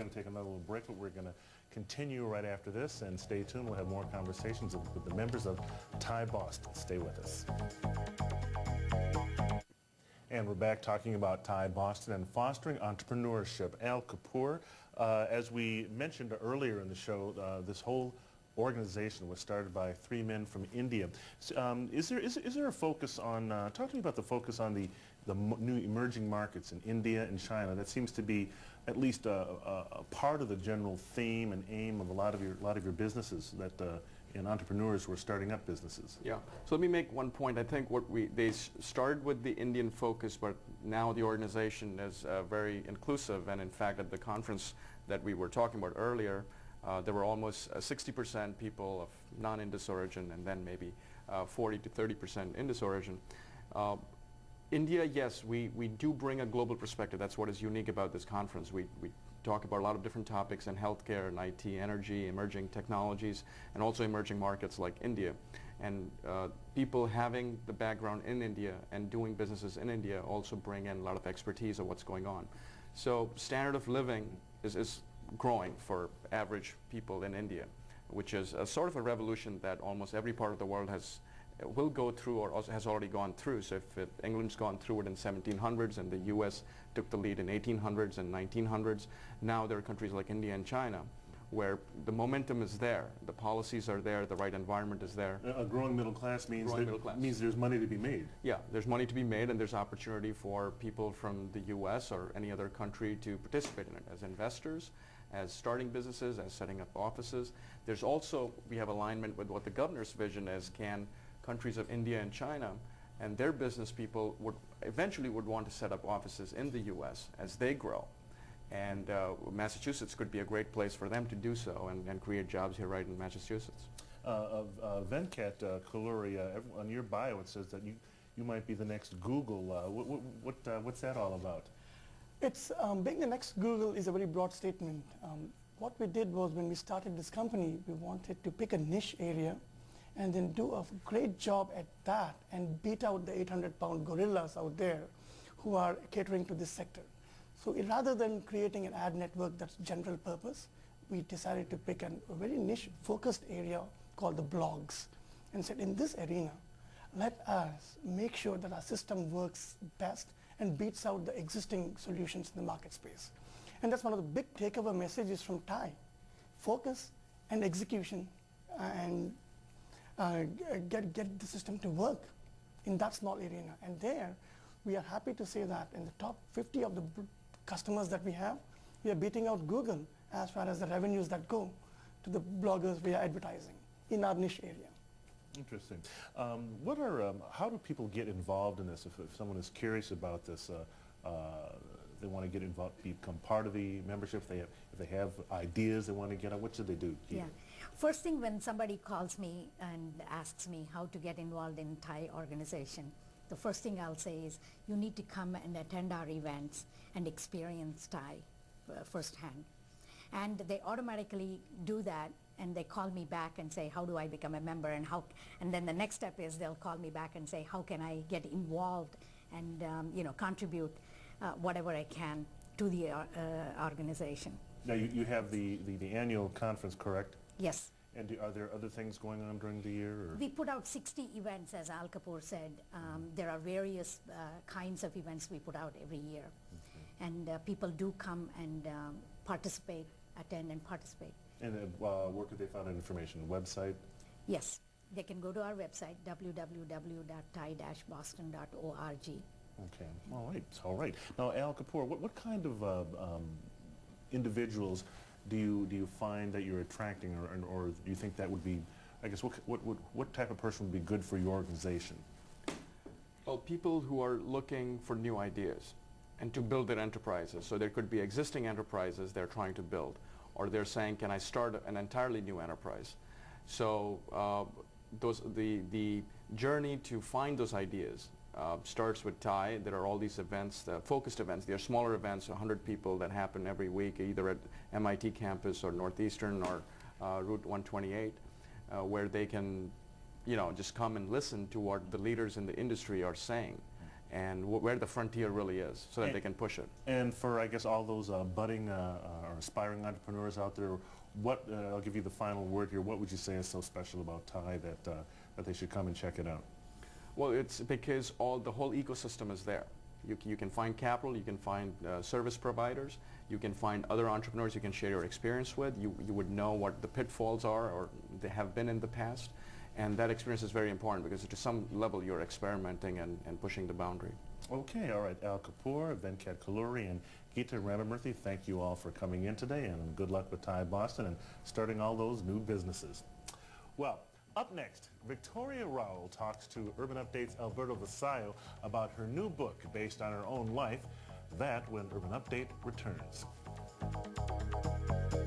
going to take another little break, but we're going to continue right after this, and stay tuned. We'll have more conversations with the members of TiE Boston. Stay with us. And we're back talking about TiE Boston and fostering entrepreneurship. Al Kapoor, as we mentioned earlier in the show, this whole organization was started by 3 men from India. Is there a focus on, talk to me about the focus on the new emerging markets in India and China? That seems to be at least a part of the general theme and aim of a lot of your businesses, that and entrepreneurs who are starting up businesses. Yeah. So let me make one point. I think they started with the Indian focus, but now the organization is very inclusive. And in fact, at the conference that we were talking about earlier, there were almost 60% people of non-Indus origin, and then maybe 40 to 30% Indus origin. India, yes, we do bring a global perspective. That's what is unique about this conference. We talk about a lot of different topics in healthcare and IT, energy, emerging technologies, and also emerging markets like India. And people having the background in India and doing businesses in India also bring in a lot of expertise of what's going on. So standard of living is growing for average people in India, which is a sort of a revolution that almost every part of the world will go through or also has already gone through. So if England's gone through it in 1700s and the US took the lead in 1800s and 1900s, now there are countries like India and China where the momentum is there, the policies are there, the right environment is there. A growing middle class means there's money to be made. Yeah, there's money to be made, and there's opportunity for people from the US or any other country to participate in it as investors, as starting businesses, as setting up offices. There's also, we have alignment with what the governor's vision is. Can countries of India and China and their business people eventually would want to set up offices in the US as they grow. And Massachusetts could be a great place for them to do so and create jobs here right in Massachusetts. Venkat Kolluri, on your bio it says that you might be the next Google. What's that all about? It's being the next Google is a very broad statement. What we did was, when we started this company, we wanted to pick a niche area and then do a great job at that and beat out the 800-pound gorillas out there who are catering to this sector. So rather than creating an ad network that's general purpose, we decided to pick a very niche focused area called the blogs, and said, in this arena, let us make sure that our system works best and beats out the existing solutions in the market space. And that's one of the big takeaway messages from TiE. Focus and execution, and get the system to work in that small arena. And there, we are happy to say that in the top 50 of the customers that we have, we are beating out Google as far as the revenues that go to the bloggers via advertising in our niche area. Interesting. How do people get involved in this? If someone is curious about this, they want to get involved, become part of the membership, if they have ideas they want to get on, what should they do? Yeah. First thing, when somebody calls me and asks me how to get involved in TiE organization, the first thing I'll say is, you need to come and attend our events and experience TiE firsthand. And they automatically do that, and they call me back and say, how do I become a member, and then the next step is they'll call me back and say, how can I get involved and contribute whatever I can to the organization. Now you have the annual conference, correct? Yes. And are there other things going on during the year? Or? We put out 60 events, as Al Kapoor said. There are various kinds of events we put out every year. Okay. And people do come and participate, attend and participate. And where could they find that information? The website? Yes. They can go to our website, www.tie-boston.org. Okay. All right. Now, Al Kapoor, what kind of individuals do you find that you're attracting, or do you think that would be, I guess, what type of person would be good for your organization? Well, people who are looking for new ideas and to build their enterprises. So there could be existing enterprises they're trying to build, or they're saying, can I start an entirely new enterprise? So the journey to find those ideas starts with TiE. There are all these events, focused events. They are smaller events, 100 people that happen every week, either at MIT campus or Northeastern or Route 128, where they can, just come and listen to what the leaders in the industry are saying and where the frontier really is, so that And- they can push it. And for, I guess, all those budding or aspiring entrepreneurs out there, what, I'll give you the final word here, what would you say is so special about Thai that they should come and check it out? Well, it's because the whole ecosystem is there. You can find capital, you can find service providers, you can find other entrepreneurs you can share your experience with. You would know what the pitfalls are or they have been in the past. And that experience is very important because to some level you're experimenting and pushing the boundary. Okay, all right, Al Kapoor, Venkat Kolluri, and Geeta Ramamurthy, thank you all for coming in today, and good luck with Thai Boston and starting all those new businesses. Well, up next, Victoria Rowell talks to Urban Update's Alberto Vasallo about her new book based on her own life. That when Urban Update returns.